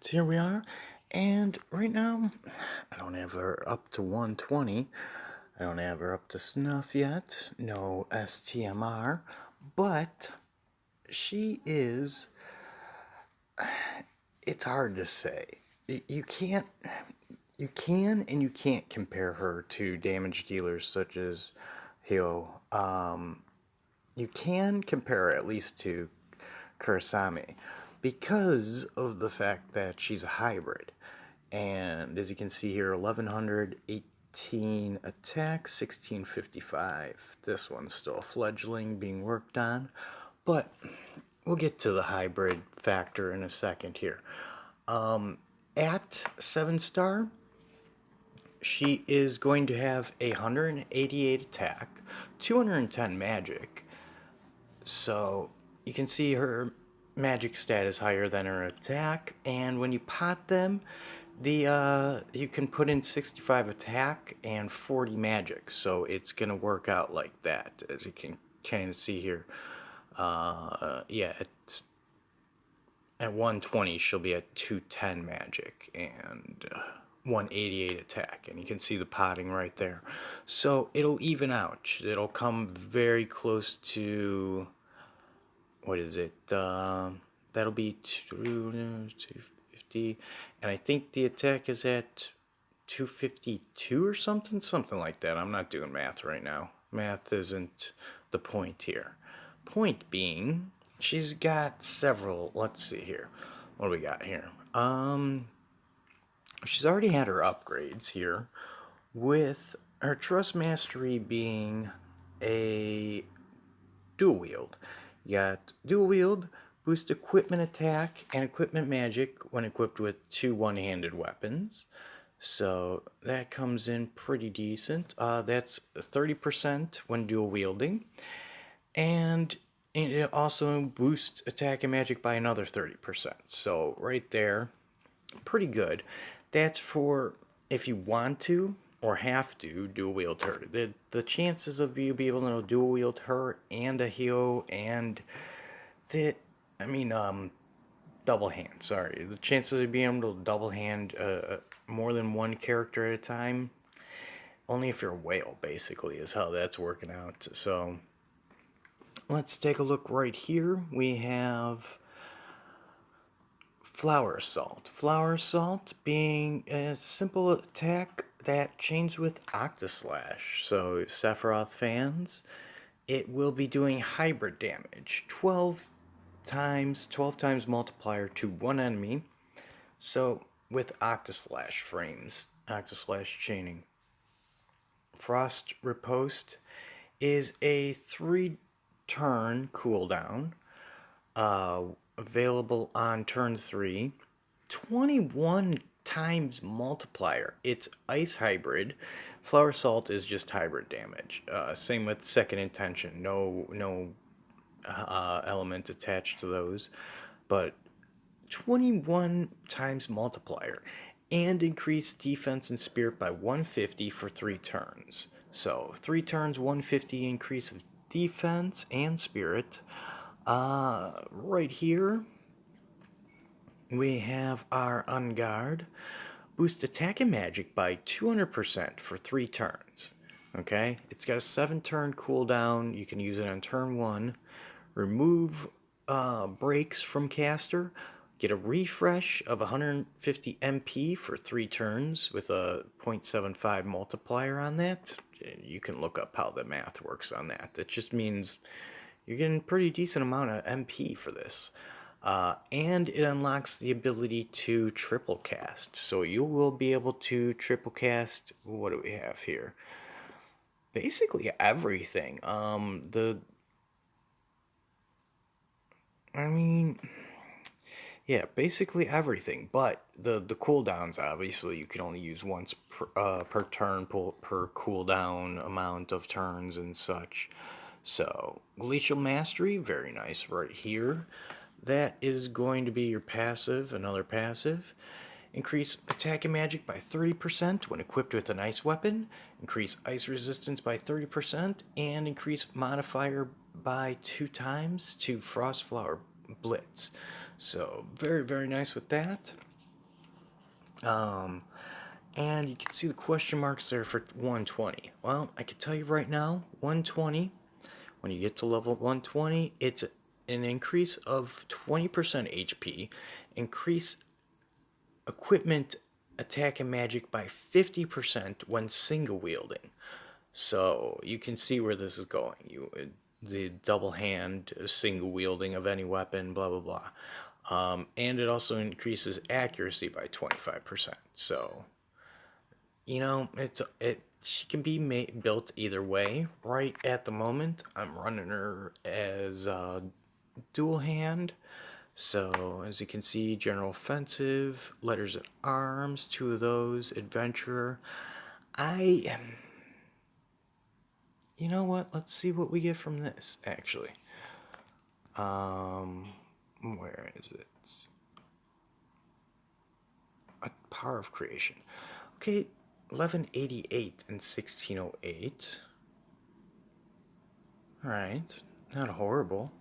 So here we are, and right now, I don't have her up to 120. I don't have her up to snuff yet. No STMR, but she is. It's hard to say. You can't. You can and you can't compare her to damage dealers such as Heya. You can compare her at least to Kurasame because of the fact that she's a hybrid. And as you can see here, 1118 attack, 1655. This one's still a fledgling being worked on, but we'll get to the hybrid factor in a second here. At 7-star, she is going to have 188 attack, 210 magic. So you can see her magic stat is higher than her attack, and when you pot them, you can put in 65 attack and 40 magic, so it's gonna work out like that, as you can kind of see here. Yeah, at 120 she'll be at 210 magic and 188 attack, and you can see the potting right there. So it'll even out. It'll come very close to, what is it? That'll be 250, and I think the attack is at 252 or something like that. I'm not doing math right now. Math isn't the point here. Point being, she's got several. Let's see here. What do we got here? She's already had her upgrades here, with her Trust Mastery being a dual wield. You got dual wield, boost equipment attack and equipment magic when equipped with 2 one-handed weapons. So that comes in pretty decent. That's 30% when dual wielding. And it also boosts attack and magic by another 30%. So right there, pretty good. That's for if you want to or have to dual wield her. The chances of you being able to dual wield her and a Heya and double hand. Sorry, the chances of being able to double hand more than one character at a time, only if you're a whale, basically, is how that's working out. So let's take a look right here. We have Flower Assault. Flower Assault being a simple attack that chains with Octaslash. So Sephiroth fans, it will be doing hybrid damage. 12 times multiplier to one enemy. So with Octaslash frames, Octaslash chaining. Frost Riposte is a 3-turn cooldown. Available on turn 3. 21 times multiplier. It's ice hybrid. Flower Assault is just hybrid damage. Same with Second Intention. No element attached to those. But 21 times multiplier. And increase defense and spirit by 150 for 3 turns. So 3 turns, 150 increase of defense and spirit. Right here, we have our Unguard. Boost attack and magic by 200% for 3 turns. Okay? It's got a 7-turn cooldown. You can use it on turn 1. Remove breaks from caster. Get a refresh of 150 MP for 3 turns with a 0.75 multiplier on that. You can look up how the math works on that. It just means you're getting a pretty decent amount of MP for this. And it unlocks the ability to triple cast. So you will be able to triple cast, what do we have here? Basically everything. Yeah, basically everything. But the cooldowns, obviously, you can only use once per turn, per cooldown amount of turns and such. So, Glacial Mastery, very nice right here. That is going to be your passive, another passive. Increase attack and magic by 30% when equipped with an ice weapon. Increase ice resistance by 30%. And increase modifier by 2 times to Frostflower Blitz. So, very, very nice with that. And you can see the question marks there for 120. Well, I can tell you right now, 120, when you get to level 120, it's an increase of 20% HP, increase equipment, attack, and magic by 50% when single wielding. So you can see where this is going. The double hand single wielding of any weapon, blah blah blah. And it also increases accuracy by 25%. So she can be built either way. Right at the moment, I'm running her as dual hand. So as you can see, general offensive, letters at arms, 2 of those, adventurer. You know what? Let's see what we get from this, actually. Where is it? A power of creation. Okay, 1188 and 1608. Alright, not horrible.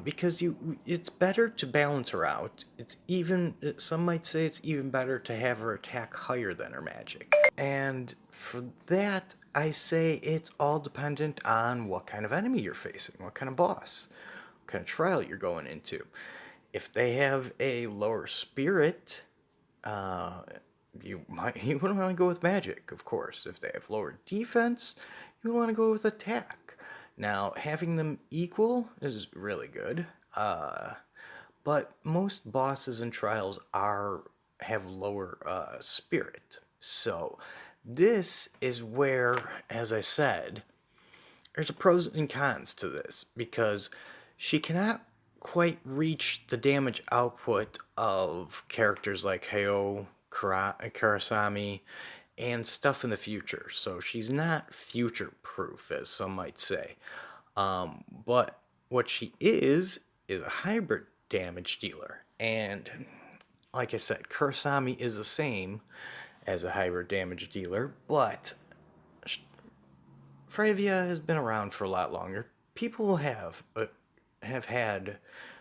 Because it's better to balance her out. Some might say it's even better to have her attack higher than her magic. And for that, I say it's all dependent on what kind of enemy you're facing, what kind of boss, what kind of trial you're going into. If they have a lower spirit, you wouldn't want to go with magic, of course. If they have lower defense, you would want to go with attack. Now, having them equal is really good, but most bosses and trials have lower spirit. So this is where, as I said, there's a pros and cons to this, because she cannot quite reach the damage output of characters like Heya, Karasami, and stuff in the future. So she's not future proof, as some might say. But what she is a hybrid damage dealer. And like I said, Kurasami is the same as a hybrid damage dealer, but Fryevia has been around for a lot longer. People have had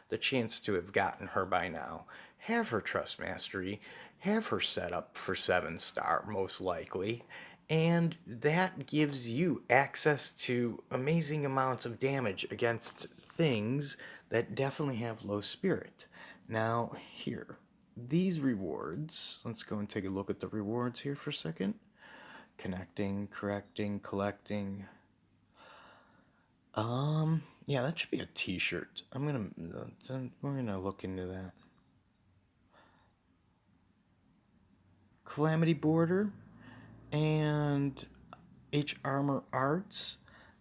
the chance to have gotten her by now, have her trust mastery, have her set up for 7-star most likely, and that gives you access to amazing amounts of damage against things that definitely have low spirit. Now, here, these rewards, let's go and take a look at the rewards here for a second. Connecting, correcting, collecting. Yeah, that should be a t-shirt. We're gonna look into that. Calamity Border and H Armor Arts.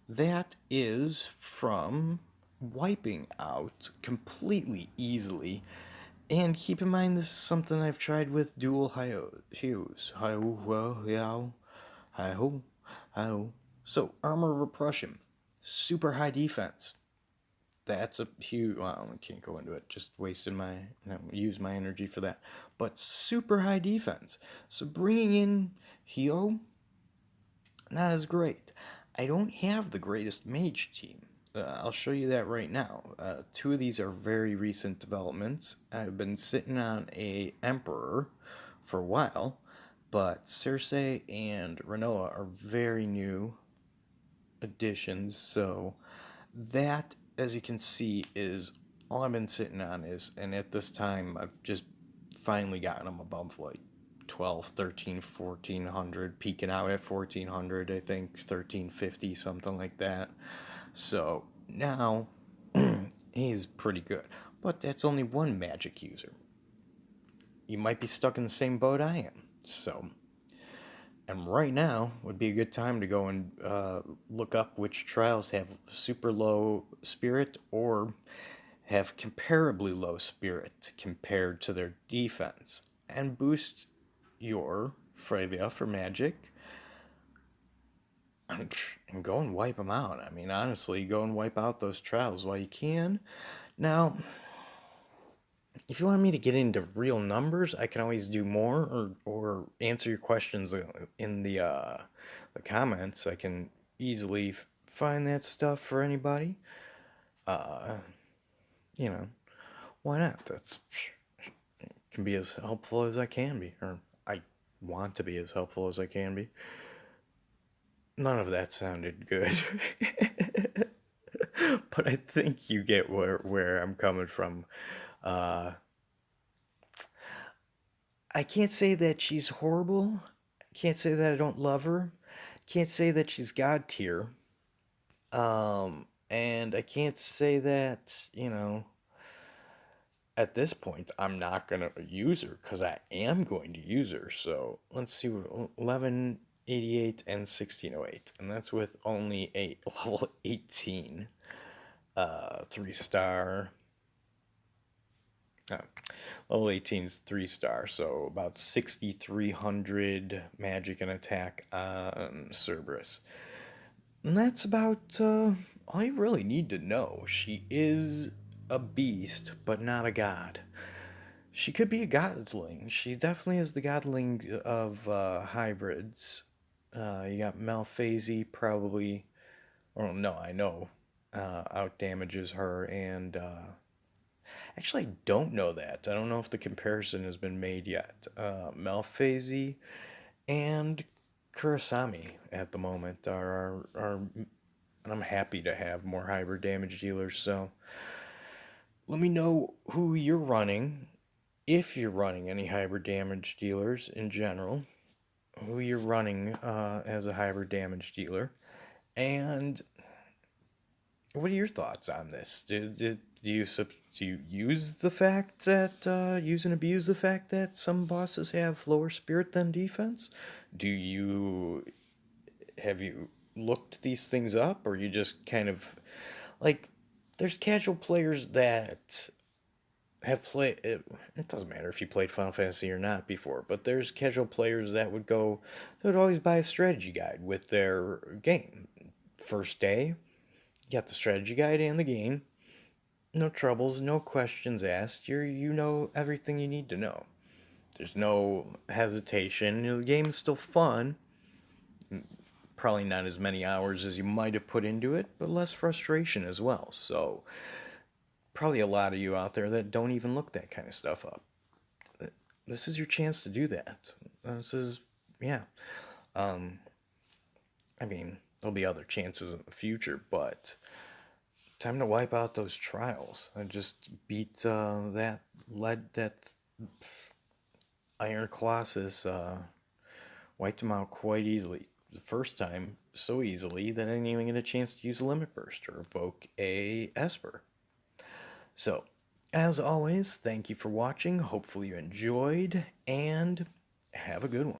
That is from wiping out completely easily. And keep in mind, this is something I've tried with dual hues. So, armor repression, super high defense. That's a huge. Well, I can't go into it. Just use my energy for that. But super high defense. So bringing in Heya, not as great. I don't have the greatest mage team. I'll show you that right now. 2 of these are very recent developments. I've been sitting on a Emperor for a while, but Circe and Renoa are very new additions, so that, as you can see, is all I've been sitting on and at this time I've just finally gotten them above like 12, 13, 1400, peaking out at 1400, I think 1350, something like that. So now he's pretty good, but that's only one magic user. You might be stuck in the same boat I am. So, and right now would be a good time to go and look up which trials have super low spirit or have comparably low spirit compared to their defense, and boost your Fryevia for magic and go and wipe them out. I mean, honestly, go and wipe out those trials while you can. Now, if you want me to get into real numbers, I can always do more or answer your questions in the comments. I can easily find that stuff for anybody. You know, why not? That's can be as helpful as I can be, or I want to be as helpful as I can be. None of that sounded good. But I think you get where I'm coming from. Uh, I can't say that she's horrible. I can't say that I don't love her. Can't say that she's God tier. And I can't say that, at this point, I'm not going to use her because I am going to use her. So let's see, 1188 and 1608. And that's with only a level 18 3-star. Level 18 is 3-star, so about 6,300 magic and attack on Cerberus. And that's about all you really need to know. She is a beast, but not a god. She could be a godling. She definitely is the godling of hybrids. You got Malphasy, probably. Or no, I know. Out damages her, and actually, I don't know that. I don't know if the comparison has been made yet. Malphasy and Kurasami at the moment are, and I'm happy to have more hybrid damage dealers. So let me know who you're running, if you're running any hybrid damage dealers in general, who you're running as a hybrid damage dealer, and what are your thoughts on this? Do you use the fact that use and abuse the fact that some bosses have lower spirit than defense? Do you have you looked these things up, or you just kind of like there's casual players that have played it doesn't matter if you played Final Fantasy or not before, but there's casual players that would always buy a strategy guide with their game. First day, you got the strategy guide and the game. No troubles, no questions asked. You know everything you need to know. There's no hesitation. The game's still fun. Probably not as many hours as you might have put into it, but less frustration as well. So, probably a lot of you out there that don't even look that kind of stuff up. This is your chance to do that. This is, yeah. I mean, there'll be other chances in the future, but time to wipe out those trials. I just beat that Iron Colossus, wiped him out quite easily. The first time, so easily that I didn't even get a chance to use a Limit Burst or evoke a Esper. So, as always, thank you for watching. Hopefully you enjoyed, and have a good one.